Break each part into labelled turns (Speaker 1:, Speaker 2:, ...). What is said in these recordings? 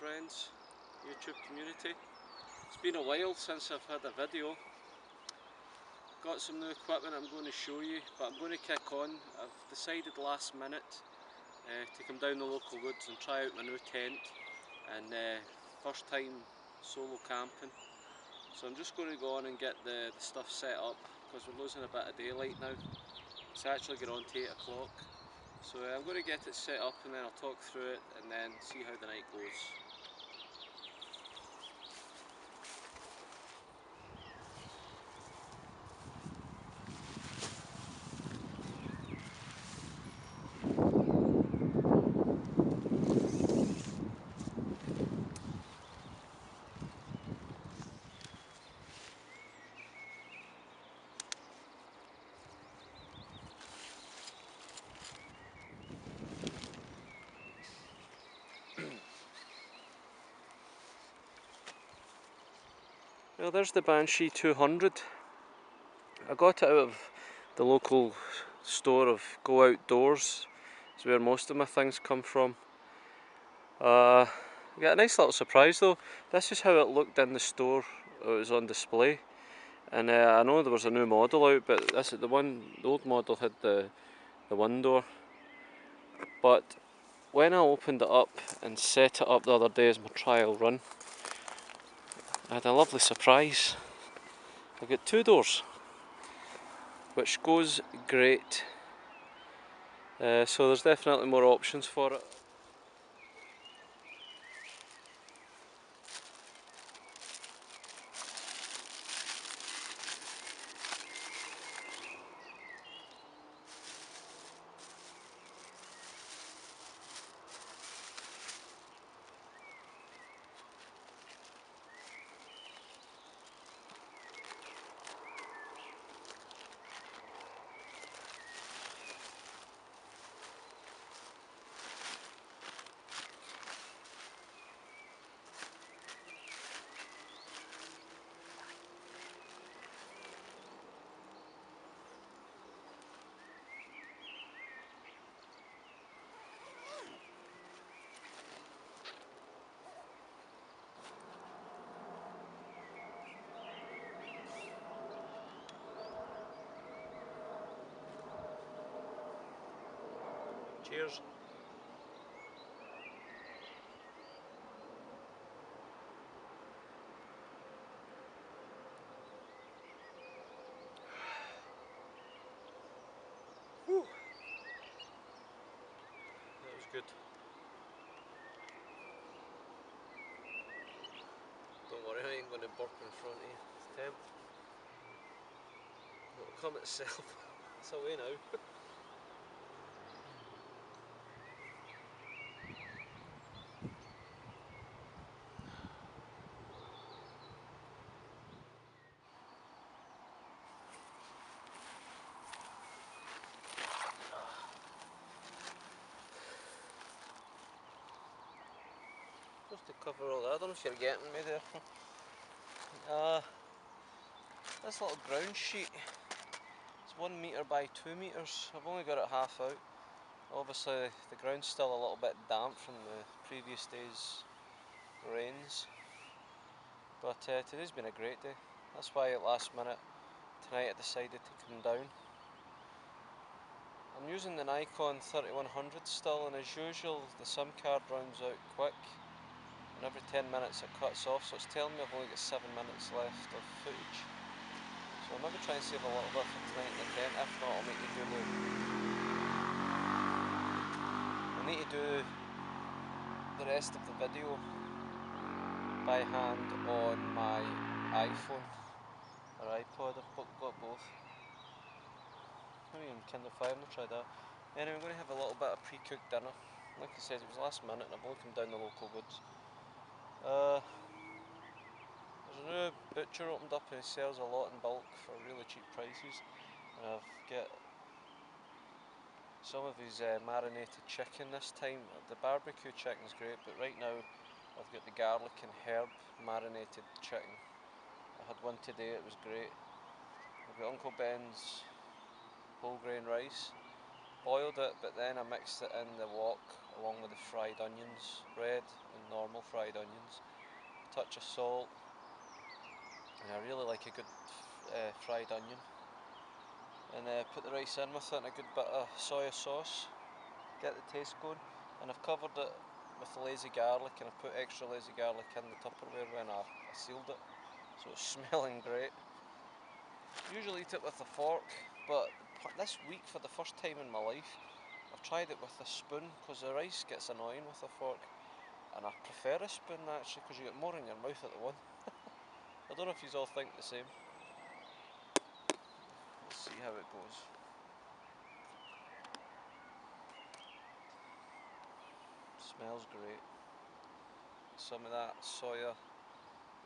Speaker 1: friends, YouTube community. It's been a while since I've had a video. Got some new equipment I'm going to show you, but I'm going to kick on. I've decided last minute to come down the local woods and try out my new tent, and first time solo camping. So I'm just going to go on and get the stuff set up because we're losing a bit of daylight now. It's actually getting on to 8 o'clock. So I'm going to get it set up and then I'll talk through it and then see how the night goes. Well, there's the Banshee 200. I got it out of the local store of Go Outdoors. It's where most of my things come from. I got a nice little surprise though. This is how it looked in the store. It was on display, and I know there was a new model out, but this is the old model had the one door. But when I opened it up and set it up the other day as my trial run, I had a lovely surprise. I got 2 doors, which goes great. So there's definitely more options for it. Cheers. Whew. That was good. Don't worry, I ain't going to burp in front of you. It's temp. It'll come itself. It's away now. Just to cover all that, I don't know if you're getting me there. This little ground sheet, it's 1 metre by 2 metres. I've only got it half out. Obviously the ground's still a little bit damp from the previous day's rains. But today's been a great day. That's why at last minute tonight I decided to come down. I'm using the Nikon 3100 still, and as usual the SIM card runs out quick. And every 10 minutes it cuts off, so it's telling me I've only got 7 minutes left of footage. So I'll maybe try and save a little bit for tonight in the tent. If not, I'll need to do the rest of the video by hand on my iPhone or iPod. I've got both. Maybe even Kindle Fire, I'll try that. Anyway, I'm going to have a little bit of pre-cooked dinner. Like I said, it was last minute and I've only come down the local woods. There's a new butcher opened up and he sells a lot in bulk for really cheap prices. And I've got some of his marinated chicken this time. The barbecue chicken's great, but right now I've got the garlic and herb marinated chicken. I had one today, it was great. I've got Uncle Ben's whole grain rice. Boiled it, but then I mixed it in the wok along with the fried onions, red and normal fried onions, a touch of salt, and I really like a good fried onion. And put the rice in with it and a good bit of soya sauce, get the taste going. And I've covered it with lazy garlic, and I've put extra lazy garlic in the Tupperware when I sealed it, so it's smelling great. Usually eat it with a fork, but this week for the first time in my life I've tried it with a spoon, because the rice gets annoying with a fork, and I prefer a spoon actually, because you get more in your mouth at the one. I don't know if you all think the same. Let's see how it goes. Smells great. Some of that soya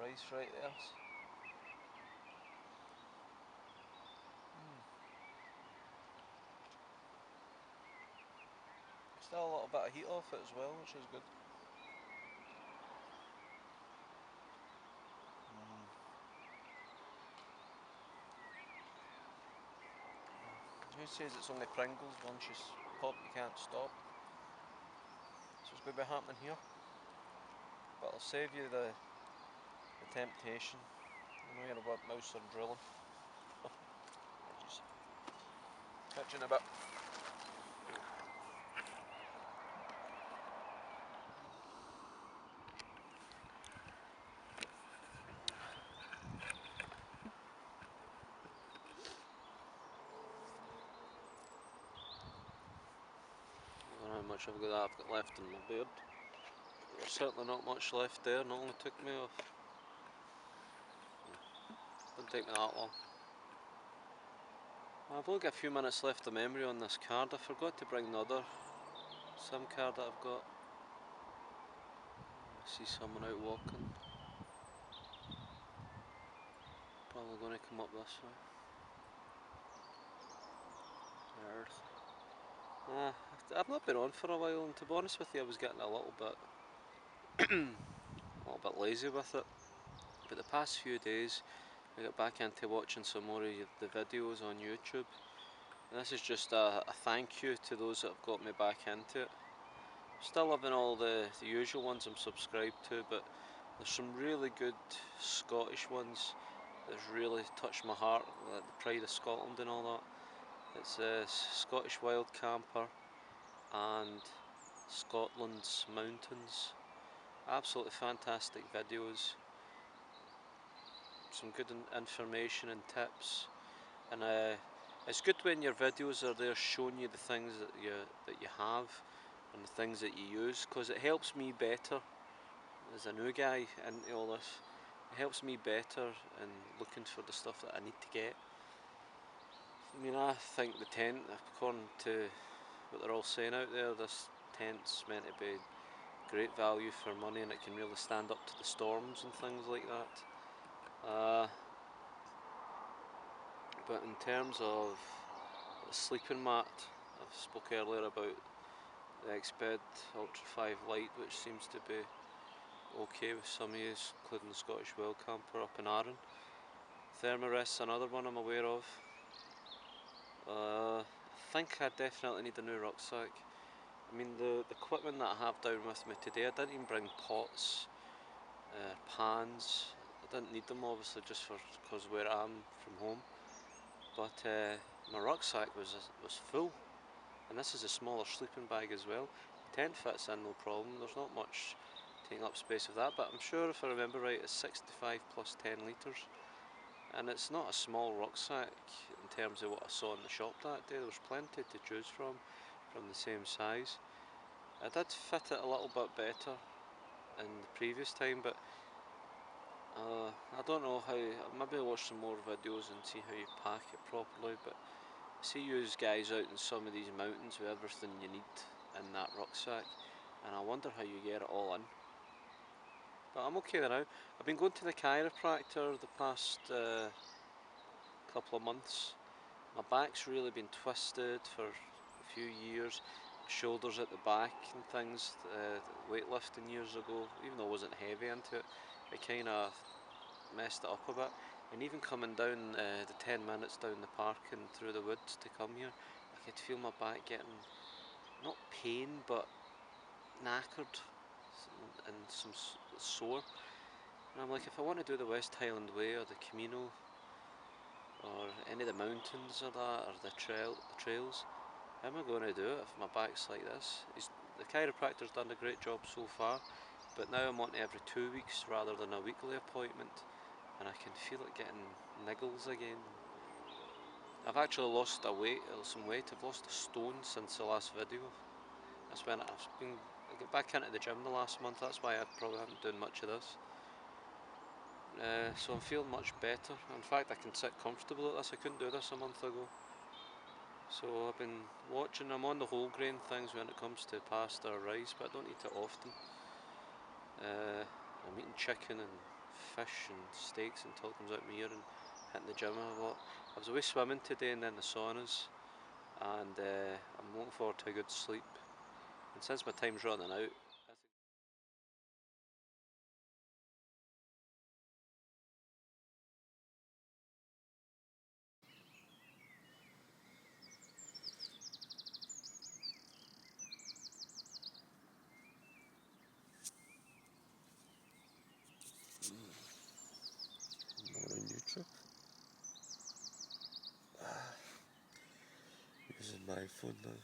Speaker 1: rice right there. Still a little bit of heat off it as well, which is good. Who says it's only Pringles? Once you pop, you can't stop. So it's going to be happening here. But I'll save you the temptation. I know you're a wet mouse or drilling. Just catch you in a bit. I don't know how much I've got left in my beard. There's certainly not much left there, and it only took me off. Didn't take me that long. I've only got a few minutes left of memory on this card. I forgot to bring the other SIM card that I've got. I see someone out walking. Probably going to come up this way. I've not been on for a while, and to be honest with you, I was getting a little bit lazy with it. But the past few days, I got back into watching some more of the videos on YouTube. And this is just a thank you to those that have got me back into it. Still loving all the usual ones I'm subscribed to, but there's some really good Scottish ones that's really touched my heart, like the Pride of Scotland and all that. It's Scottish Wildcamper and Scotland's Mountains. Absolutely fantastic videos. Some good information and tips, and it's good when your videos are there showing you the things that you have and the things that you use, because it helps me better as a new guy into all this. It helps me better in looking for the stuff that I need to get. I mean, I think the tent, according to what they're all saying out there, this tent's meant to be great value for money, and it can really stand up to the storms and things like that. But in terms of the sleeping mat, I spoke earlier about the Exped Ultra 5 Lite, which seems to be okay with some of you, including the Scottish Wildcamper up in Arran. Thermarest's another one I'm aware of. I think I definitely need a new rucksack. I mean, the equipment that I have down with me today, I didn't even bring pots, pans. I didn't need them obviously, just because where I am from home. But my rucksack was full, and this is a smaller sleeping bag as well. The tent fits in no problem. There's not much taking up space of that, but I'm sure if I remember right, it's 65 plus 10 litres. And it's not a small rucksack in terms of what I saw in the shop that day. There was plenty to choose from the same size. I did fit it a little bit better in the previous time, but I don't know how. Maybe I'll watch some more videos and see how you pack it properly. But I see you guys out in some of these mountains with everything you need in that rucksack, and I wonder how you get it all in. But I'm okay now. I've been going to the chiropractor the past couple of months. My back's really been twisted for a few years. Shoulders at the back and things. Weightlifting years ago, even though I wasn't heavy into it, it kind of messed it up a bit. And even coming down the 10 minutes down the park and through the woods to come here, I could feel my back getting, not pain, but knackered and some sore. And I'm like, if I want to do the West Highland Way or the Camino or any of the mountains or that, or the trails, how am I going to do it if my back's like this? The chiropractor's done a great job so far, but now I'm on every 2 weeks rather than a weekly appointment, and I can feel it getting niggles again. I've actually lost some weight. I've lost a stone since the last video. That's when I got back into the gym the last month. That's why I probably haven't done much of this. So I'm feeling much better. In fact, I can sit comfortable at this. I couldn't do this a month ago. So I've been watching. I'm on the whole grain things when it comes to pasta or rice, but I don't eat it often. I'm eating chicken and fish and steaks until it comes out my ear, and hitting the gym a lot. I was away swimming today and then the saunas, and I'm looking forward to a good sleep. And since my time's running out, morning YouTube. Using my phone now.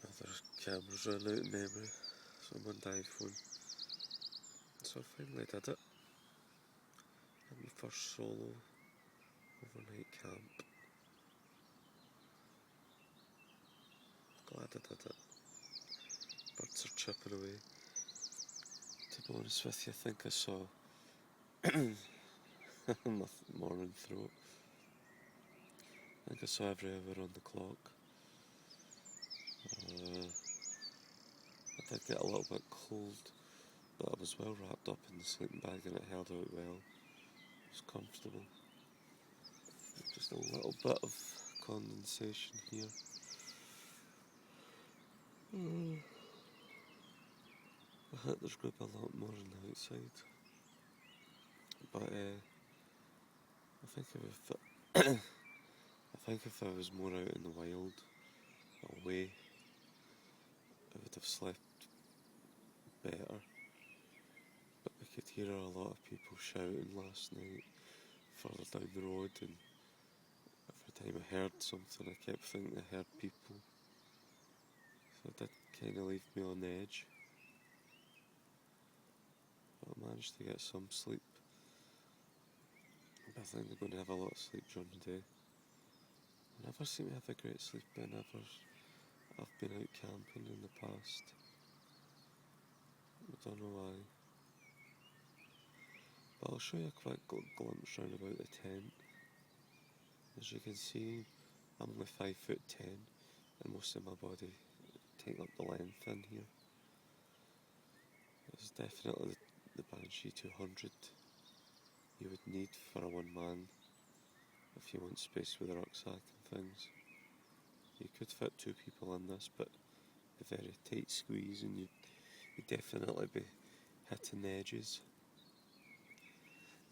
Speaker 1: Other cameras run out of memory, so I'm on the iPhone. So I finally did it. Had my first solo overnight camp. Glad I did it. Birds are chirping away. To be honest with you, I think I saw my morning throat. I think I saw every hour on the clock. I did get a little bit cold, but I was well wrapped up in the sleeping bag and it held out well. It was comfortable. Just a little bit of condensation here. I think there's going to be a lot more on the outside. But I think if I was more out in the wild, away, I would have slept better. But I could hear a lot of people shouting last night further down the road, and every time I heard something I kept thinking I heard people. So it did kind of leave me on the edge. But I managed to get some sleep. But I think I'm going to have a lot of sleep during the day. I never seem to have a great sleep whenever I've been out camping in the past. I don't know why. But I'll show you a quick glimpse round about the tent. As you can see, I'm only 5'10", and most of my body take up the length in here. It's definitely the Banshee 200 you would need for a one man if you want space with a rucksack and things. You could fit 2 people in this, but it'd be very tight squeeze and you'd definitely be hitting the edges.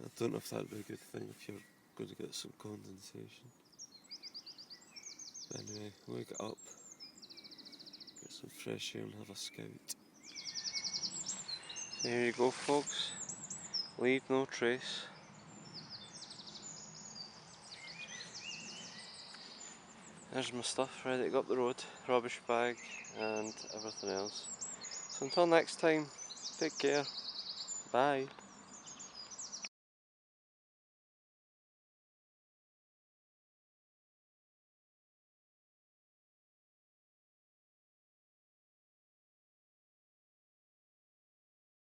Speaker 1: I don't know if that'd be a good thing if you're going to get some condensation. But anyway, we'll get up, get some fresh air and have a scout. There you go folks, leave no trace. There's my stuff ready to go up the road, rubbish bag and everything else. So until next time, take care, bye.